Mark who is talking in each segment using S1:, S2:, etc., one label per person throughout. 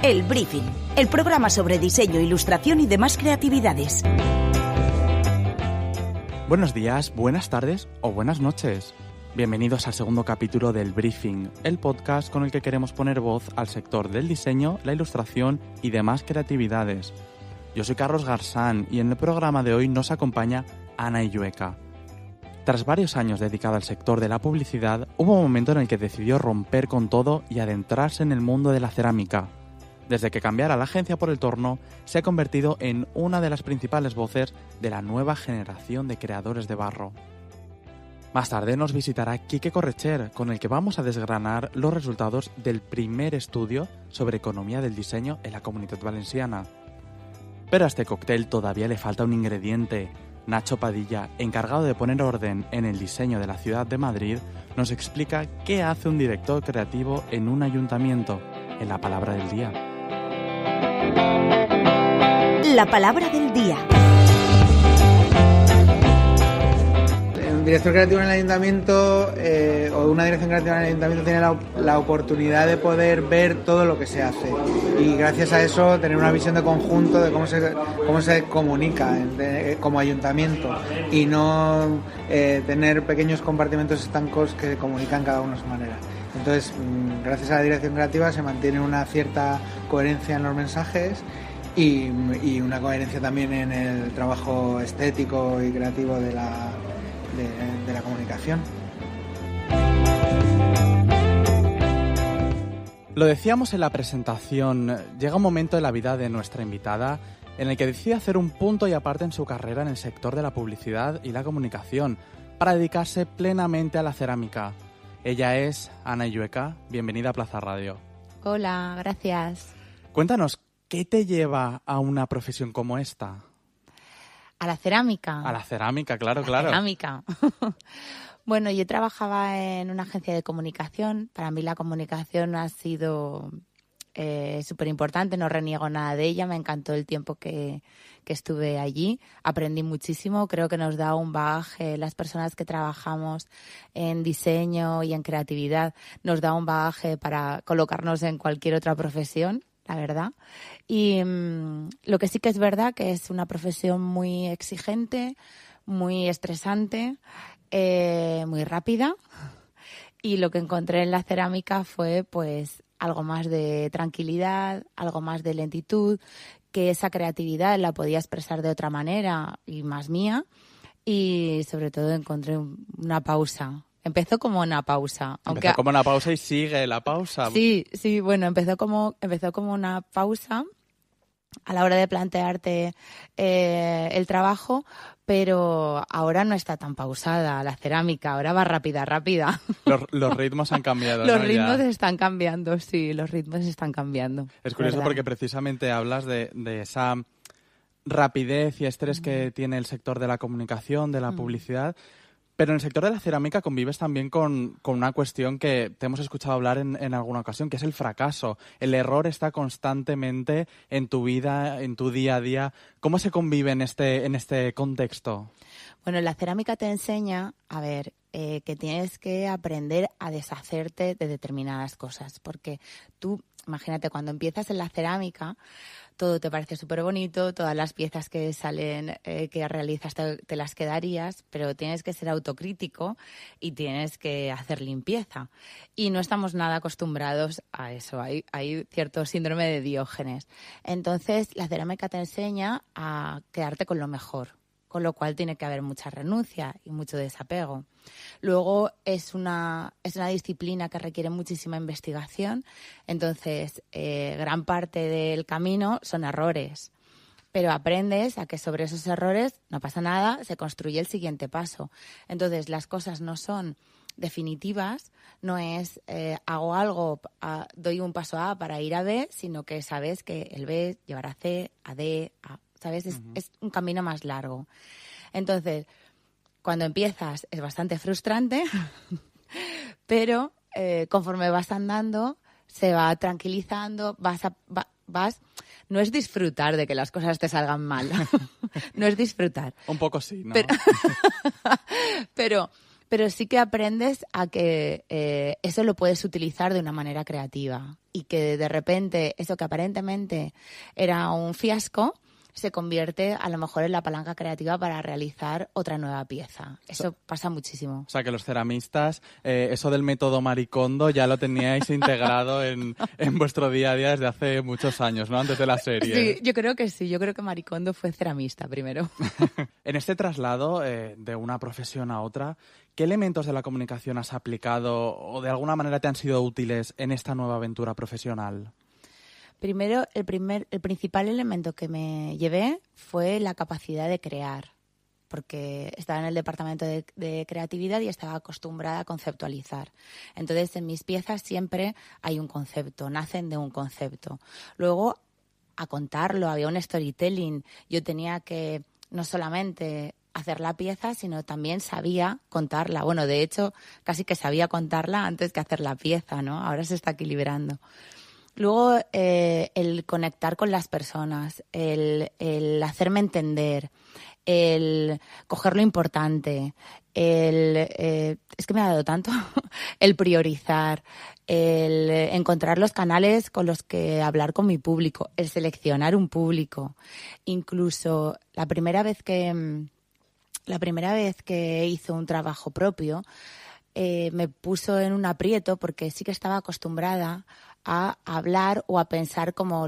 S1: El Briefing, el programa sobre diseño, ilustración y demás creatividades.
S2: Buenos días, buenas tardes o buenas noches. Bienvenidos al segundo capítulo del Briefing, el podcast con el que queremos poner voz al sector del diseño, la ilustración y demás creatividades. Yo soy Carlos Garzán y en el programa de hoy nos acompaña Ana Illueca. Tras varios años dedicada al sector de la publicidad, hubo un momento en el que decidió romper con todo y adentrarse en el mundo de la cerámica. Desde que cambiara la agencia por el torno, se ha convertido en una de las principales voces de la nueva generación de creadores de barro. Más tarde nos visitará Quique Correcher, con el que vamos a desgranar los resultados del primer estudio sobre economía del diseño en la Comunitat Valenciana. Pero a este cóctel todavía le falta un ingrediente. Nacho Padilla, encargado de poner orden en el diseño de la ciudad de Madrid, nos explica qué hace un director creativo en un ayuntamiento, en la palabra del día.
S1: La palabra del día.
S3: Un director creativo en el ayuntamiento o una dirección creativa en el ayuntamiento tiene la oportunidad de poder ver todo lo que se hace y gracias a eso tener una visión de conjunto de cómo se comunica como ayuntamiento y no tener pequeños compartimentos estancos que se comunican cada uno a su manera. Entonces, gracias a la dirección creativa se mantiene una cierta coherencia en los mensajes y una coherencia también en el trabajo estético y creativo de la comunicación.
S2: Lo decíamos en la presentación, llega un momento en la vida de nuestra invitada en el que decide hacer un punto y aparte en su carrera en el sector de la publicidad y la comunicación para dedicarse plenamente a la cerámica. Ella es Ana Illueca. Bienvenida a Plaza Radio.
S4: Hola, gracias.
S2: Cuéntanos, ¿qué te lleva a una profesión como esta?
S4: ¿A la cerámica?
S2: A la cerámica, claro.
S4: Cerámica. Bueno, yo trabajaba en una agencia de comunicación. Para mí la comunicación ha sido súper importante, no reniego nada de ella. Me encantó el tiempo que estuve allí. Aprendí muchísimo. Creo que nos da un bagaje, las personas que trabajamos en diseño y en creatividad, nos da un bagaje para colocarnos en cualquier otra profesión, la verdad. Y lo que sí que es verdad que es una profesión muy exigente, muy estresante, muy rápida. Y lo que encontré en la cerámica fue pues algo más de tranquilidad, algo más de lentitud, que esa creatividad la podía expresar de otra manera y más mía. Y sobre todo encontré una pausa. Empezó como una pausa.
S2: Empezó como una pausa y sigue la pausa.
S4: Sí, bueno, empezó como una pausa a la hora de plantearte el trabajo, pero ahora no está tan pausada la cerámica, ahora va rápida.
S2: Los ritmos han cambiado.
S4: Los ritmos están cambiando, sí, los ritmos están cambiando.
S2: Es curioso porque precisamente hablas de esa rapidez y estrés que tiene el sector de la comunicación, de la publicidad. Pero en el sector de la cerámica convives también con una cuestión que te hemos escuchado hablar en alguna ocasión, que es el fracaso. El error está constantemente en tu vida, en tu día a día. ¿Cómo se convive en este contexto?
S4: Bueno, la cerámica te enseña, que tienes que aprender a deshacerte de determinadas cosas. Porque tú, imagínate, cuando empiezas en la cerámica, todo te parece súper bonito, todas las piezas que salen, que realizas te las quedarías, pero tienes que ser autocrítico y tienes que hacer limpieza. Y no estamos nada acostumbrados a eso, hay cierto síndrome de Diógenes. Entonces, la cerámica te enseña a quedarte con lo mejor, con lo cual tiene que haber mucha renuncia y mucho desapego. Luego es una disciplina que requiere muchísima investigación, entonces gran parte del camino son errores, pero aprendes a que sobre esos errores no pasa nada, se construye el siguiente paso. Entonces las cosas no son definitivas, no es hago algo, doy un paso A para ir a B, sino que sabes que el B llevará a C, a D, a... ¿Sabes? Es un camino más largo. Entonces, cuando empiezas es bastante frustrante, pero conforme vas andando, se va tranquilizando, no es disfrutar de que las cosas te salgan mal, no es disfrutar.
S2: Un poco sí, ¿no?
S4: Pero Pero sí que aprendes a que eso lo puedes utilizar de una manera creativa y que de repente eso que aparentemente era un fiasco se convierte a lo mejor en la palanca creativa para realizar otra nueva pieza. Eso pasa muchísimo.
S2: O sea, que los ceramistas, eso del método Maricondo ya lo teníais integrado en vuestro día a día desde hace muchos años, ¿no? Antes de la serie.
S4: Sí, yo creo que sí. Yo creo que Maricondo fue ceramista primero.
S2: En este traslado de una profesión a otra, ¿qué elementos de la comunicación has aplicado o de alguna manera te han sido útiles en esta nueva aventura profesional?
S4: Primero, el principal elemento que me llevé fue la capacidad de crear, porque estaba en el departamento de creatividad y estaba acostumbrada a conceptualizar. Entonces, en mis piezas siempre hay un concepto, nacen de un concepto. Luego, a contarlo, había un storytelling. Yo tenía que no solamente hacer la pieza, sino también sabía contarla. Bueno, de hecho, casi que sabía contarla antes que hacer la pieza, ¿no? Ahora se está equilibrando. Luego, el conectar con las personas, el hacerme entender, el coger lo importante, es que me ha dado tanto, el priorizar, el encontrar los canales con los que hablar con mi público, el seleccionar un público. Incluso la primera vez que hice un trabajo propio, me puso en un aprieto porque sí que estaba acostumbrada a hablar o a pensar como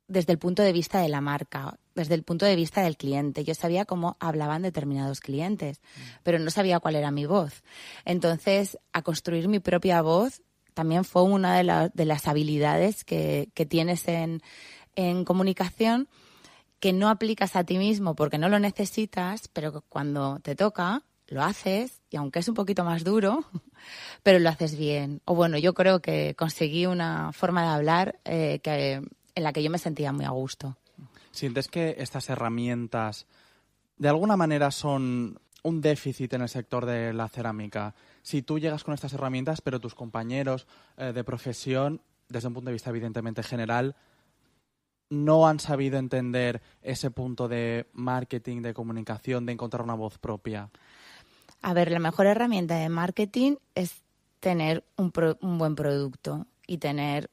S4: desde el punto de vista de la marca, desde el punto de vista del cliente. Yo sabía cómo hablaban determinados clientes, pero no sabía cuál era mi voz. Entonces, a construir mi propia voz también fue una de las habilidades que tienes en comunicación, que no aplicas a ti mismo porque no lo necesitas, pero cuando te toca lo haces, y aunque es un poquito más duro, pero lo haces bien. O bueno, yo creo que conseguí una forma de hablar en la que yo me sentía muy a gusto.
S2: ¿Sientes que estas herramientas de alguna manera son un déficit en el sector de la cerámica? Si tú llegas con estas herramientas, pero tus compañeros de profesión, desde un punto de vista evidentemente general, no han sabido entender ese punto de marketing, de comunicación, de encontrar una voz propia.
S4: A ver, la mejor herramienta de marketing es tener un buen producto y tener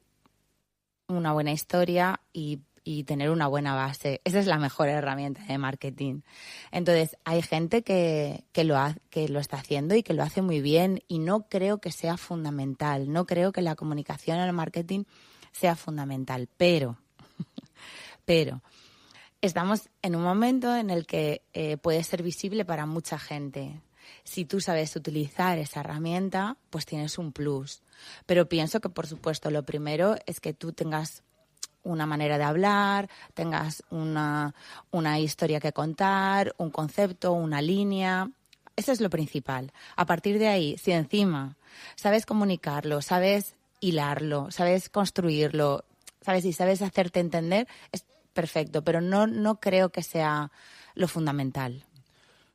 S4: una buena historia y tener una buena base. Esa es la mejor herramienta de marketing. Entonces, hay gente que lo está haciendo y que lo hace muy bien, y no creo que sea fundamental. No creo que la comunicación en el marketing sea fundamental. Pero estamos en un momento en el que puede ser visible para mucha gente. Si tú sabes utilizar esa herramienta, pues tienes un plus. Pero pienso que, por supuesto, lo primero es que tú tengas una manera de hablar, tengas una historia que contar, un concepto, una línea. Eso es lo principal. A partir de ahí, si encima sabes comunicarlo, sabes hilarlo, sabes construirlo, sabes hacerte entender, es perfecto. Pero no creo que sea lo fundamental.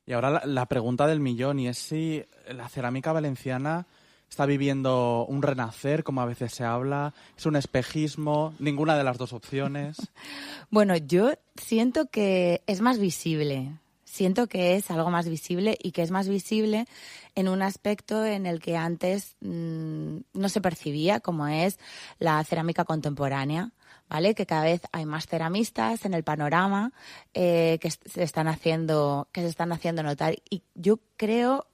S2: Y ahora la pregunta del millón, y es si la cerámica valenciana está viviendo un renacer, como a veces se habla, es un espejismo, ninguna de las dos opciones.
S4: Bueno, yo siento que es más visible. Siento que es algo más visible, y que es más visible en un aspecto en el que antes no se percibía, como es la cerámica contemporánea, ¿vale? Que cada vez hay más ceramistas en el panorama que se están haciendo notar. Y yo creo,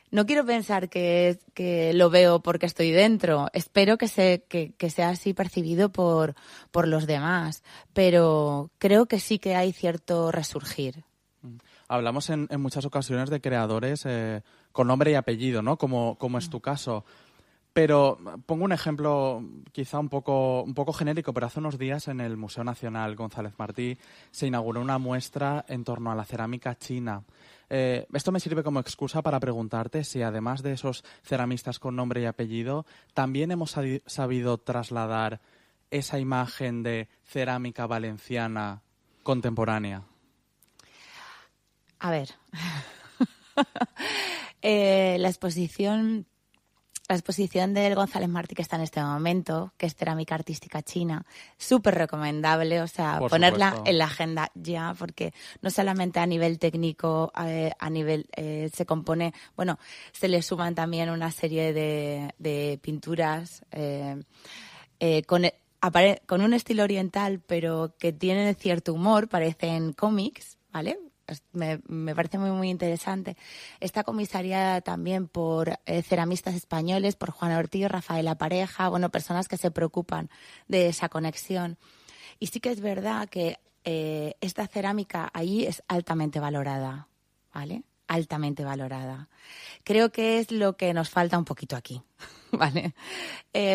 S4: no quiero pensar que lo veo porque estoy dentro. Espero que sea así percibido por los demás, pero creo que sí que hay cierto resurgir.
S2: Hablamos en muchas ocasiones de creadores con nombre y apellido, ¿no? Como es tu caso. Pero pongo un ejemplo quizá un poco genérico, pero hace unos días en el Museo Nacional González Martí se inauguró una muestra en torno a la cerámica china. Esto me sirve como excusa para preguntarte si, además de esos ceramistas con nombre y apellido, también hemos sabido trasladar esa imagen de cerámica valenciana contemporánea.
S4: A ver, la exposición la exposición del González Martí que está en este momento, que es cerámica artística china, súper recomendable, o sea,
S2: Por
S4: ponerla
S2: supuesto.
S4: en la agenda ya, porque no solamente a nivel técnico, a nivel se compone, bueno, se le suman también una serie de pinturas con un estilo oriental, pero que tienen cierto humor, parecen cómics, ¿vale? Me parece muy, muy interesante. Está comisariada también por ceramistas españoles, por Juan Ortiz, Rafaela Pareja, bueno, personas que se preocupan de esa conexión. Y sí que es verdad que esta cerámica allí es altamente valorada, ¿vale? Altamente valorada. Creo que es lo que nos falta un poquito aquí, ¿vale?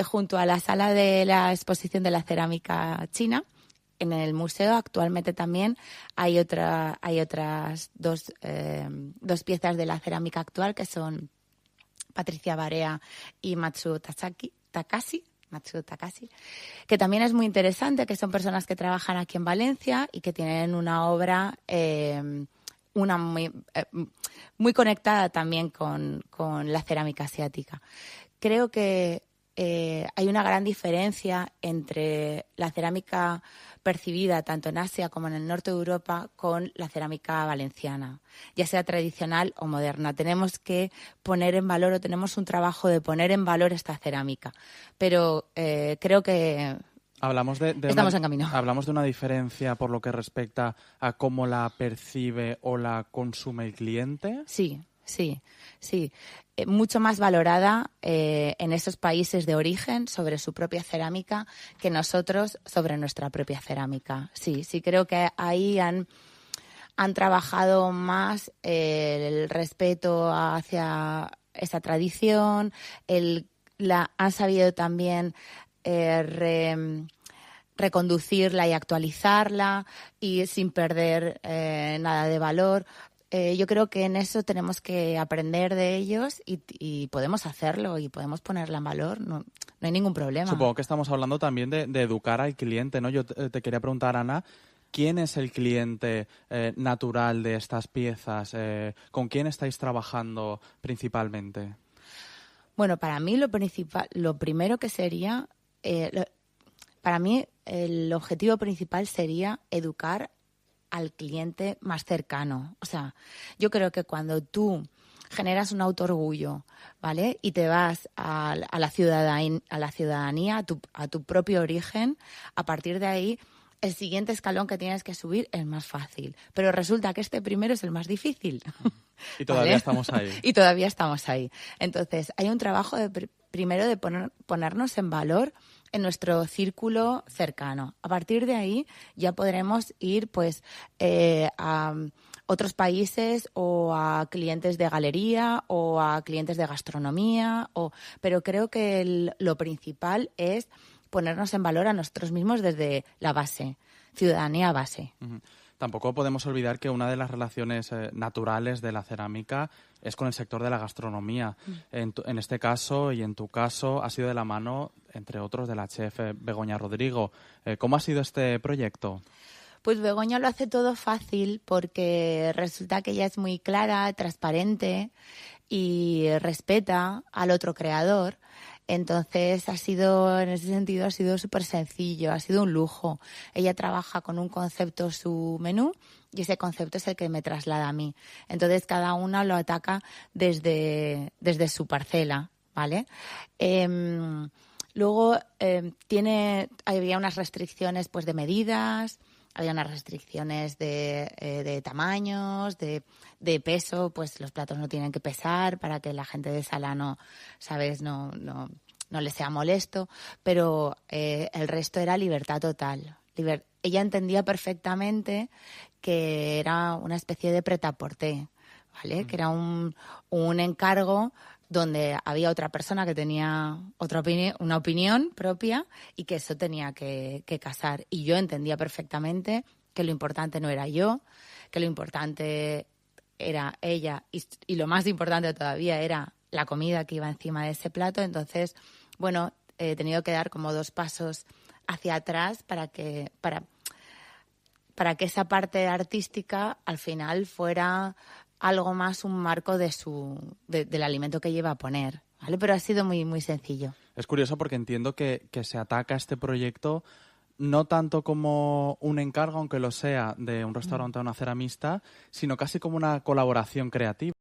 S4: Junto a la sala de la exposición de la cerámica china, en el museo actualmente también hay otras dos piezas de la cerámica actual que son Patricia Barea y Matsuo Takashi, que también es muy interesante, que son personas que trabajan aquí en Valencia y que tienen una obra muy conectada también con la cerámica asiática. Creo que hay una gran diferencia entre la cerámica percibida tanto en Asia como en el norte de Europa con la cerámica valenciana, ya sea tradicional o moderna. Tenemos que poner en valor, o tenemos un trabajo de poner en valor esta cerámica, pero creo que estamos en camino.
S2: Hablamos de una diferencia por lo que respecta a cómo la percibe o la consume el cliente.
S4: Sí. Mucho más valorada en esos países de origen sobre su propia cerámica que nosotros sobre nuestra propia cerámica. Sí, creo que ahí han trabajado más el respeto hacia esa tradición, han sabido también reconducirla y actualizarla y sin perder nada de valor. Yo creo que en eso tenemos que aprender de ellos y podemos hacerlo y podemos ponerla en valor, no hay ningún problema.
S2: Supongo que estamos hablando también de educar al cliente, ¿no? Yo te quería preguntar, Ana, ¿quién es el cliente natural de estas piezas? ¿Con quién estáis trabajando principalmente?
S4: Bueno, para mí lo primero que sería, para mí el objetivo principal sería educar al cliente más cercano. O sea, yo creo que cuando tú generas un autoorgullo, ¿vale? Y te vas a la ciudadanía, a tu propio origen, a partir de ahí, el siguiente escalón que tienes que subir es más fácil. Pero resulta que este primero es el más difícil.
S2: Y todavía
S4: ¿vale?
S2: estamos ahí.
S4: Y todavía estamos ahí. Entonces, hay un trabajo primero de ponernos en valor en nuestro círculo cercano. A partir de ahí ya podremos ir pues a otros países o a clientes de galería o a clientes de gastronomía, pero creo que lo principal es ponernos en valor a nosotros mismos desde la base, ciudadanía base.
S2: Uh-huh. Tampoco podemos olvidar que una de las relaciones naturales de la cerámica es con el sector de la gastronomía. En este caso y en tu caso ha sido de la mano, entre otros, de la chef Begoña Rodrigo. ¿Cómo ha sido este proyecto?
S4: Pues Begoña lo hace todo fácil porque resulta que ella es muy clara, transparente y respeta al otro creador. Entonces en ese sentido ha sido súper sencillo, ha sido un lujo. Ella trabaja con un concepto, su menú, y ese concepto es el que me traslada a mí. Entonces cada una lo ataca desde su parcela, ¿vale? Luego había unas restricciones pues de medidas, había unas restricciones de tamaños, de peso, pues los platos no tienen que pesar para que la gente de sala no les sea molesto, pero el resto era libertad total. Ella entendía perfectamente que era una especie de prêt-à-porter, ¿vale? Que era un encargo donde había otra persona que tenía una opinión propia y que eso tenía que casar. Y yo entendía perfectamente que lo importante no era yo, que lo importante era ella y lo más importante todavía era la comida que iba encima de ese plato. Entonces, bueno, he tenido que dar como 2 pasos hacia atrás para que esa parte artística al final fuera algo más un marco del alimento que lleva a poner, ¿vale? Pero ha sido muy, muy sencillo.
S2: Es curioso porque entiendo que se ataca a este proyecto no tanto como un encargo, aunque lo sea, de un restaurante o una ceramista, sino casi como una colaboración creativa.